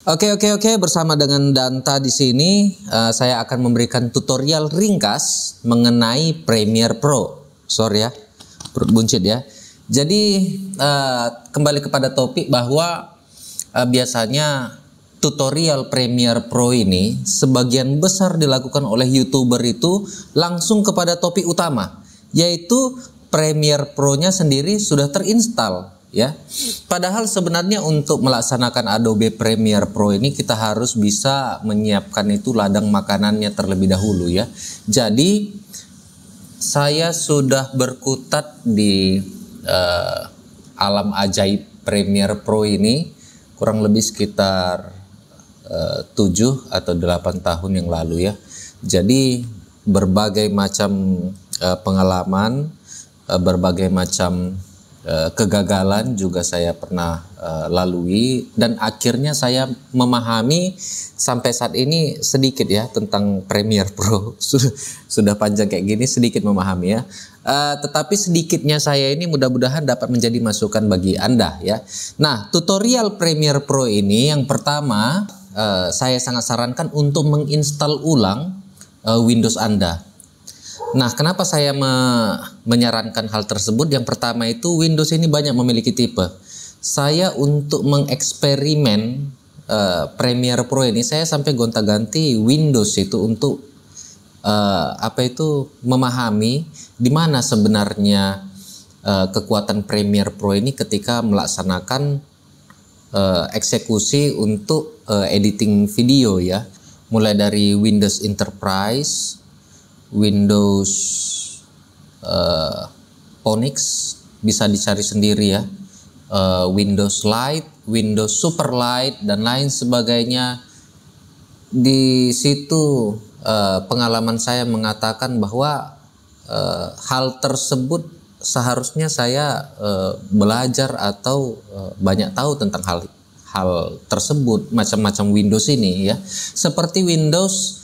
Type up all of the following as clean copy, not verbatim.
Oke, bersama dengan Danta di sini, saya akan memberikan tutorial ringkas mengenai Premiere Pro. Sorry ya, perut buncit ya. Jadi kembali kepada topik bahwa biasanya tutorial Premiere Pro ini sebagian besar dilakukan oleh YouTuber itu langsung kepada topik utama, yaitu Premiere Pro-nya sendiri sudah terinstall. Ya, padahal sebenarnya untuk melaksanakan Adobe Premiere Pro ini kita harus bisa menyiapkan itu ladang makanannya terlebih dahulu ya. Jadi saya sudah berkutat di alam ajaib Premiere Pro ini kurang lebih sekitar 7 atau 8 tahun yang lalu ya. Jadi berbagai macam pengalaman, berbagai macam kegagalan juga saya pernah lalui, dan akhirnya saya memahami sampai saat ini sedikit ya tentang Premiere Pro. Sudah panjang kayak gini sedikit memahami ya, tetapi sedikitnya saya ini mudah-mudahan dapat menjadi masukan bagi Anda ya. Nah, tutorial Premiere Pro ini yang pertama saya sangat sarankan untuk menginstal ulang Windows Anda. Nah, kenapa saya menyarankan hal tersebut? Yang pertama itu Windows ini banyak memiliki tipe. Saya untuk mengeksperimen Premiere Pro ini saya sampai gonta-ganti Windows itu untuk memahami di mana sebenarnya kekuatan Premiere Pro ini ketika melaksanakan eksekusi untuk editing video ya. Mulai dari Windows Enterprise, Windows Onyx bisa dicari sendiri ya, Windows Lite, Windows Super Lite dan lain sebagainya. Di situ pengalaman saya mengatakan bahwa hal tersebut seharusnya saya belajar atau banyak tahu tentang hal tersebut, macam-macam Windows ini ya. Seperti Windows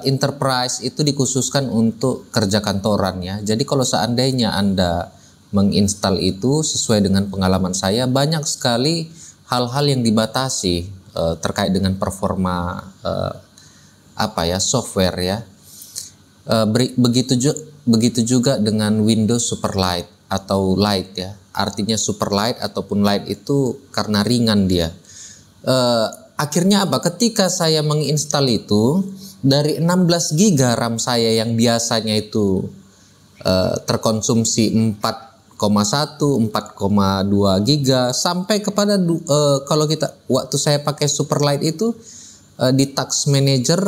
Enterprise itu dikhususkan untuk kerja kantoran ya. Jadi kalau seandainya Anda menginstal itu sesuai dengan pengalaman saya, banyak sekali hal-hal yang dibatasi terkait dengan performa software ya. Begitu juga dengan Windows Super Lite atau Lite ya. Artinya Super Lite ataupun Lite itu karena ringan dia. Akhirnya apa? Ketika saya menginstal itu, dari 16 GB RAM saya yang biasanya itu terkonsumsi 4,1, 4,2 GB sampai kepada kalau kita waktu saya pakai Super Lite itu di Task Manager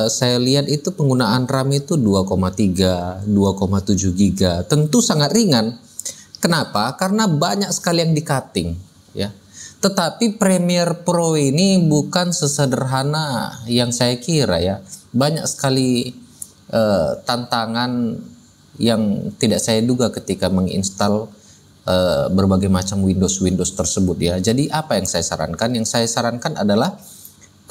saya lihat itu penggunaan RAM itu 2,3, 2,7 GB. Tentu sangat ringan. Kenapa? Karena banyak sekali yang di-cutting ya. Tetapi Premiere Pro ini bukan sesederhana yang saya kira ya. Banyak sekali tantangan yang tidak saya duga ketika menginstal berbagai macam Windows tersebut ya. Jadi apa yang saya sarankan? Yang saya sarankan adalah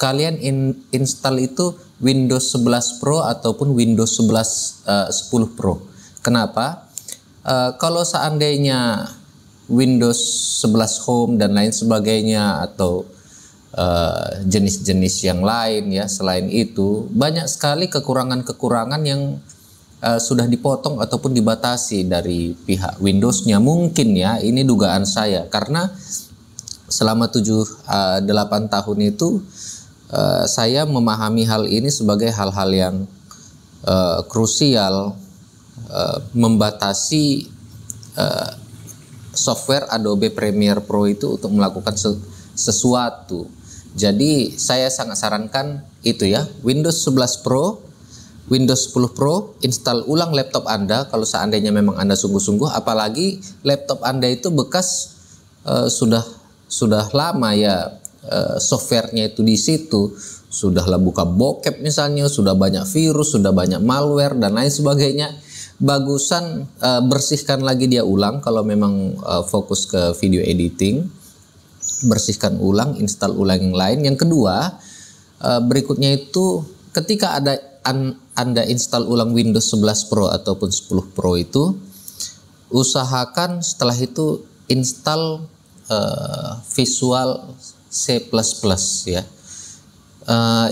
kalian install itu Windows 11 Pro ataupun Windows 10 Pro. Kenapa? Kalau seandainya Windows 11 Home dan lain sebagainya atau jenis-jenis yang lain ya, selain itu banyak sekali kekurangan-kekurangan yang sudah dipotong ataupun dibatasi dari pihak Windows-nya mungkin ya. Ini dugaan saya karena selama 7-8 tahun itu saya memahami hal ini sebagai hal-hal yang krusial, membatasi software Adobe Premiere Pro itu untuk melakukan sesuatu. Jadi saya sangat sarankan itu ya, Windows 11 Pro, Windows 10 Pro, install ulang laptop Anda kalau seandainya memang Anda sungguh-sungguh, apalagi laptop Anda itu bekas sudah lama ya, softwarenya itu di situ sudahlah buka bokep misalnya, sudah banyak virus, sudah banyak malware dan lain sebagainya. Bagusan bersihkan lagi dia ulang kalau memang fokus ke video editing. Bersihkan ulang, install ulang yang lain. Yang kedua, berikutnya itu ketika Anda install ulang Windows 11 Pro ataupun 10 Pro itu, usahakan setelah itu install Visual C++ ya.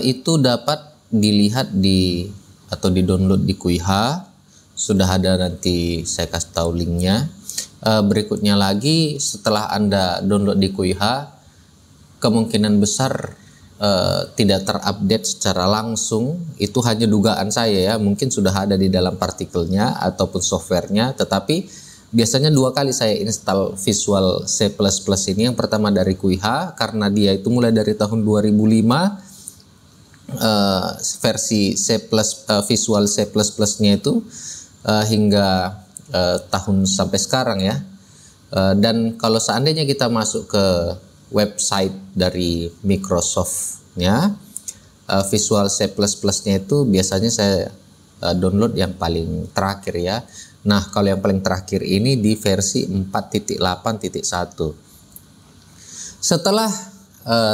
Itu dapat dilihat di atau di download di Kuiha. Sudah ada, nanti saya kasih tahu linknya. Berikutnya lagi, setelah Anda download di Kuiha, kemungkinan besar tidak terupdate secara langsung. Itu hanya dugaan saya ya, mungkin sudah ada di dalam partikelnya ataupun softwarenya, tetapi biasanya 2 kali saya install Visual C++ ini. Yang pertama dari Kuiha, karena dia itu mulai dari tahun 2005, versi Visual C++ nya itu hingga tahun sampai sekarang ya. Dan kalau seandainya kita masuk ke website dari Microsoft-nya, Visual C++ nya itu biasanya saya download yang paling terakhir ya. Nah, kalau yang paling terakhir ini di versi 4.8.1. Setelah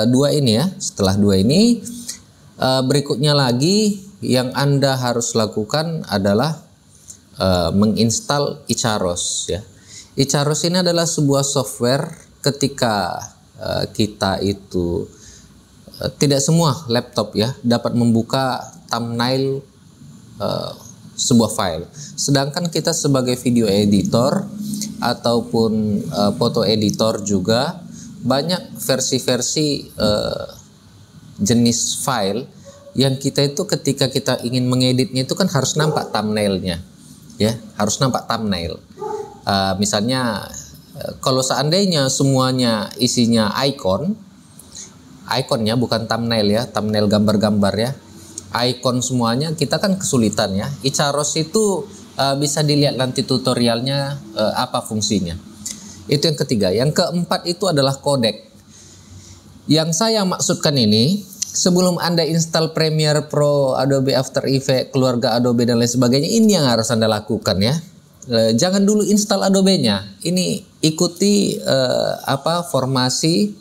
dua ini ya, berikutnya lagi yang Anda harus lakukan adalah menginstal Icaros ya. Icaros ini adalah sebuah software ketika kita itu tidak semua laptop ya dapat membuka thumbnail sebuah file. Sedangkan kita sebagai video editor ataupun foto editor juga banyak versi-versi jenis file yang kita itu ketika kita ingin mengeditnya itu kan harus nampak thumbnailnya ya, harus nampak thumbnail. Misalnya kalau seandainya semuanya isinya ikonnya bukan thumbnail ya, thumbnail gambar-gambar ya, icon semuanya, kita kan kesulitan ya. Icaros itu bisa dilihat nanti tutorialnya apa fungsinya. Itu yang ketiga. Yang keempat itu adalah codec. Yang saya maksudkan ini, sebelum Anda install Premiere Pro, Adobe After Effects, keluarga Adobe dan lain sebagainya, ini yang harus Anda lakukan ya. Jangan dulu install Adobe-nya. Ini ikuti formasi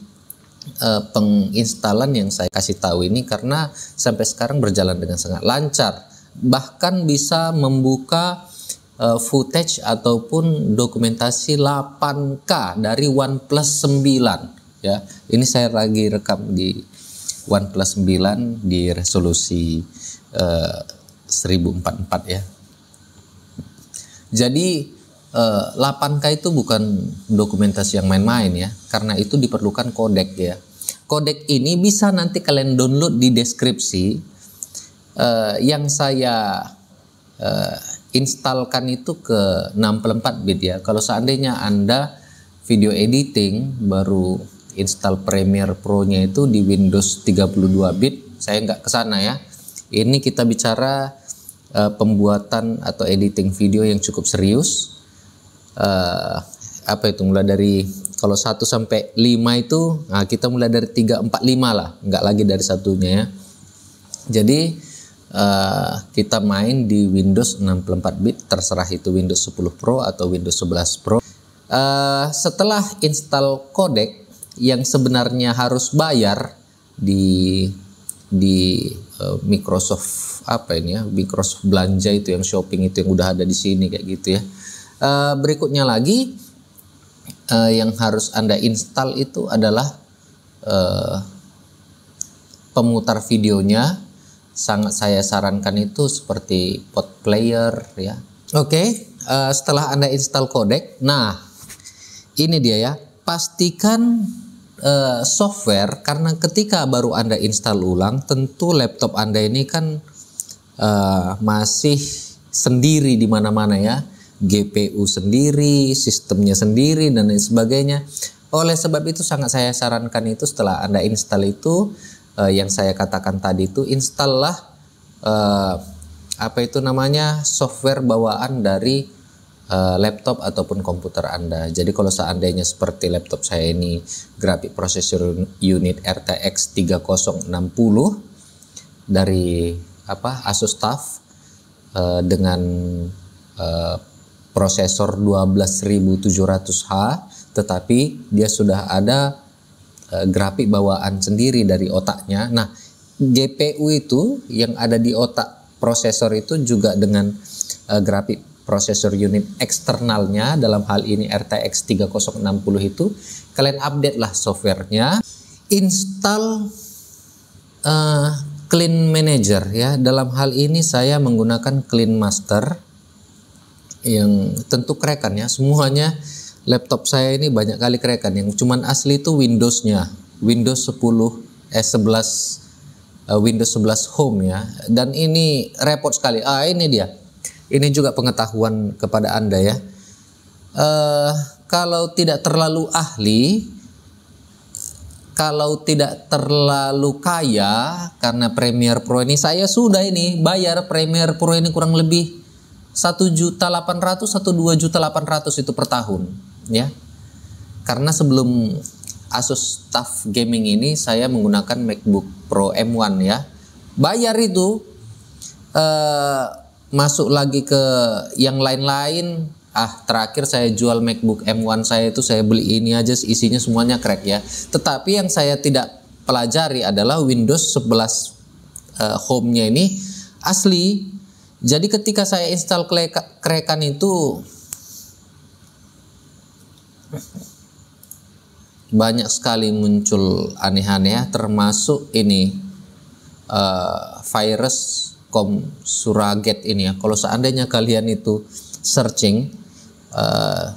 penginstalan yang saya kasih tahu ini, karena sampai sekarang berjalan dengan sangat lancar. Bahkan bisa membuka footage ataupun dokumentasi 8K dari OnePlus 9. Ya, ini saya lagi rekam di OnePlus 9 di resolusi 1044 ya. Jadi 8K itu bukan dokumentasi yang main-main ya, karena itu diperlukan codec ya. Codec ini bisa nanti kalian download di deskripsi. Yang saya instalkan itu ke 64 bit ya. Kalau seandainya Anda video editing baru install Premiere Pro-nya itu di Windows 32 bit, saya nggak ke sana ya. Ini kita bicara pembuatan atau editing video yang cukup serius. Mulai dari kalau 1 sampai 5 itu, nah kita mulai dari 3, 4, 5 lah, nggak lagi dari satunya ya. Jadi kita main di Windows 64 bit, terserah itu Windows 10 Pro atau Windows 11 Pro. Setelah install codec yang sebenarnya harus bayar di Microsoft Microsoft belanja itu, yang shopping itu yang udah ada di sini kayak gitu ya. Berikutnya lagi yang harus Anda install itu adalah pemutar videonya. Sangat saya sarankan itu seperti Pod Player ya. Oke, setelah Anda install codec, nah ini dia ya. Pastikan software, karena ketika baru Anda install ulang, tentu laptop Anda ini kan masih sendiri di mana-mana ya. GPU sendiri, sistemnya sendiri dan lain sebagainya. Oleh sebab itu sangat saya sarankan itu setelah Anda install itu, yang saya katakan tadi itu, installlah software bawaan dari laptop ataupun komputer Anda. Jadi kalau seandainya seperti laptop saya ini Graphic Processor Unit RTX 3060 dari Asus TUF dengan prosesor 12700H, tetapi dia sudah ada grafik bawaan sendiri dari otaknya. Nah, GPU itu yang ada di otak prosesor itu juga dengan grafik prosesor unit eksternalnya, dalam hal ini RTX 3060 itu, kalian update lah softwarenya, install eh, Clean Manager ya. Dalam hal ini saya menggunakan Clean Master yang tentu crack-an ya. Semuanya laptop saya ini banyak kali crack-an. Yang cuman asli itu Windows-nya, Windows 11 Windows 11 Home ya. Dan ini repot sekali. Ini dia. Ini juga pengetahuan kepada Anda ya. Kalau tidak terlalu ahli, kalau tidak terlalu kaya, karena Premiere Pro ini saya sudah ini bayar Premiere Pro ini kurang lebih 1.800.000 atau 2.800.000 itu per tahun ya. Karena sebelum Asus TUF Gaming ini saya menggunakan MacBook Pro M1 ya. Bayar itu masuk lagi ke yang lain-lain. Terakhir saya jual MacBook M1 saya itu, saya beli ini aja isinya semuanya crack ya. Tetapi yang saya tidak pelajari adalah Windows 11 Home-nya ini asli. Jadi ketika saya install crack-an itu banyak sekali muncul aneh-aneh ya, termasuk ini virus surrogate ini ya. Kalau seandainya kalian itu searching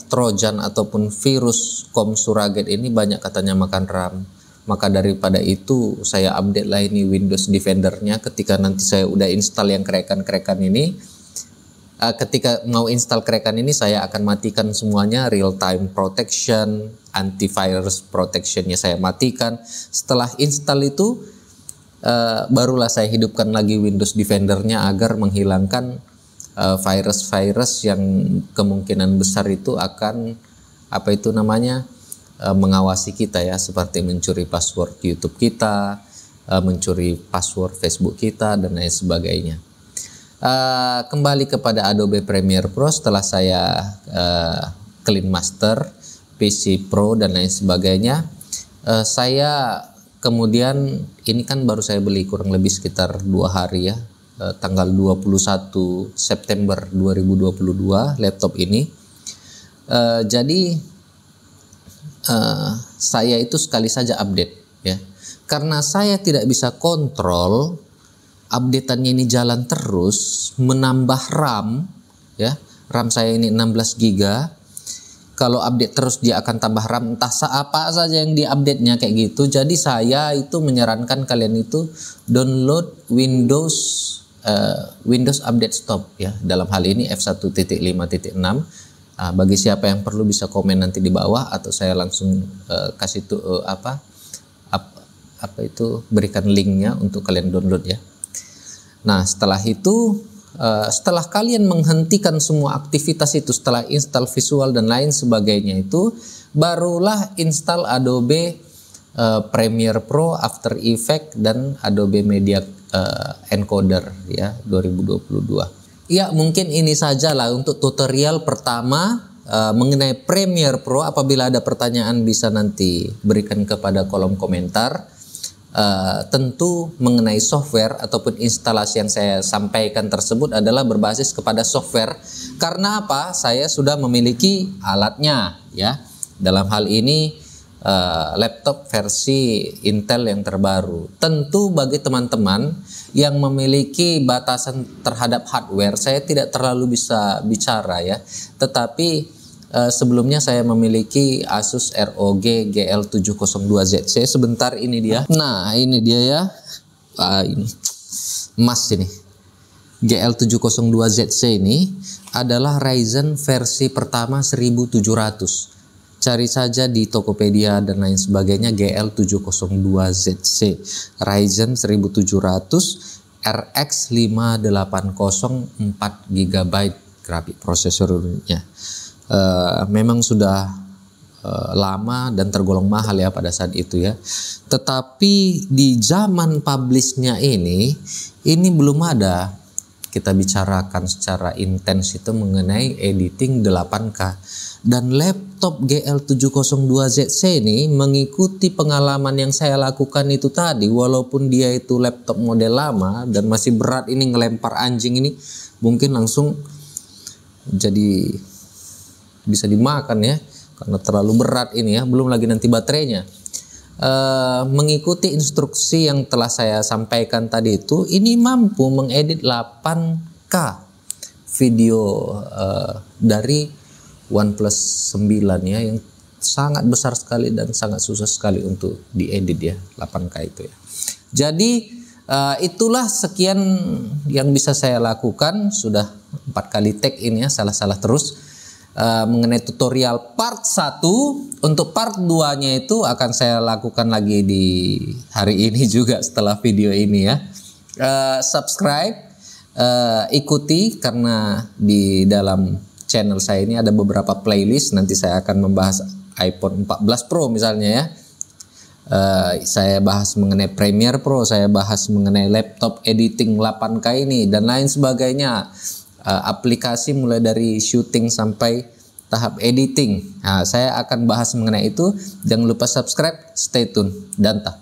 Trojan ataupun virus surrogate ini banyak katanya makan RAM. Maka daripada itu saya update lah ini Windows Defender-nya. Ketika nanti saya udah install yang crack-an ini, ketika mau install crack-an ini saya akan matikan semuanya, real time protection, antivirus protection-nya saya matikan. Setelah install itu barulah saya hidupkan lagi Windows Defender-nya agar menghilangkan virus-virus yang kemungkinan besar itu akan mengawasi kita ya, seperti mencuri password YouTube kita, mencuri password Facebook kita dan lain sebagainya. Kembali kepada Adobe Premiere Pro, setelah saya Clean Master, PC Pro dan lain sebagainya, saya kemudian ini kan baru saya beli kurang lebih sekitar 2 hari ya, tanggal 21 September 2022 laptop ini. Jadi saya itu sekali saja update ya, karena saya tidak bisa kontrol updateannya ini jalan terus, menambah RAM ya. RAM saya ini 16 GB. Kalau update terus dia akan tambah RAM, entah apa saja yang diupdate-nya kayak gitu. Jadi saya itu menyarankan kalian itu download Windows Update Stop ya. Dalam hal ini F1.5.6. Bagi siapa yang perlu bisa komen nanti di bawah, atau saya langsung kasih berikan linknya untuk kalian download ya. Nah, setelah itu setelah kalian menghentikan semua aktivitas itu, setelah install visual dan lain sebagainya itu, barulah install Adobe Premiere Pro, After Effects dan Adobe Media Encoder ya 2022. Ya, mungkin ini sajalah untuk tutorial pertama mengenai Premiere Pro. Apabila ada pertanyaan bisa nanti berikan kepada kolom komentar. Tentu mengenai software ataupun instalasi yang saya sampaikan tersebut adalah berbasis kepada software. Karena apa? Saya sudah memiliki alatnya ya. Dalam hal ini laptop versi Intel yang terbaru. Tentu bagi teman-teman yang memiliki batasan terhadap hardware, saya tidak terlalu bisa bicara ya. Tetapi sebelumnya saya memiliki Asus ROG GL702ZC. Sebentar, ini dia. Nah, ini dia ya. Ini emas ini. GL702ZC ini adalah Ryzen versi pertama 1700. Cari saja di Tokopedia dan lain sebagainya, GL702ZC Ryzen 1700 RX 580 4 GB grafik prosesornya. Memang sudah lama dan tergolong mahal ya pada saat itu ya. Tetapi di zaman publishnya ini belum ada kita bicarakan secara intens itu mengenai editing 8K. Dan laptop GL702ZC ini mengikuti pengalaman yang saya lakukan itu tadi, walaupun dia itu laptop model lama dan masih berat, ini ngelempar anjing ini mungkin langsung jadi bisa dimakan ya, karena terlalu berat ini ya, belum lagi nanti baterainya. mengikuti instruksi yang telah saya sampaikan tadi itu, ini mampu mengedit 8K video dari OnePlus 9 ya, yang sangat besar sekali dan sangat susah sekali untuk diedit ya, 8K itu ya. Jadi itulah sekian yang bisa saya lakukan. Sudah 4 kali tag ini ya, salah-salah terus. Mengenai tutorial part 1. Untuk part 2 nya itu akan saya lakukan lagi di hari ini juga setelah video ini ya. Subscribe, ikuti, karena di dalam channel saya ini ada beberapa playlist. Nanti saya akan membahas iPhone 14 Pro misalnya ya. Saya bahas mengenai Premiere Pro, saya bahas mengenai laptop editing 8K ini dan lain sebagainya. Aplikasi mulai dari syuting sampai tahap editing. Nah, saya akan bahas mengenai itu. Jangan lupa subscribe, stay tune, Danta.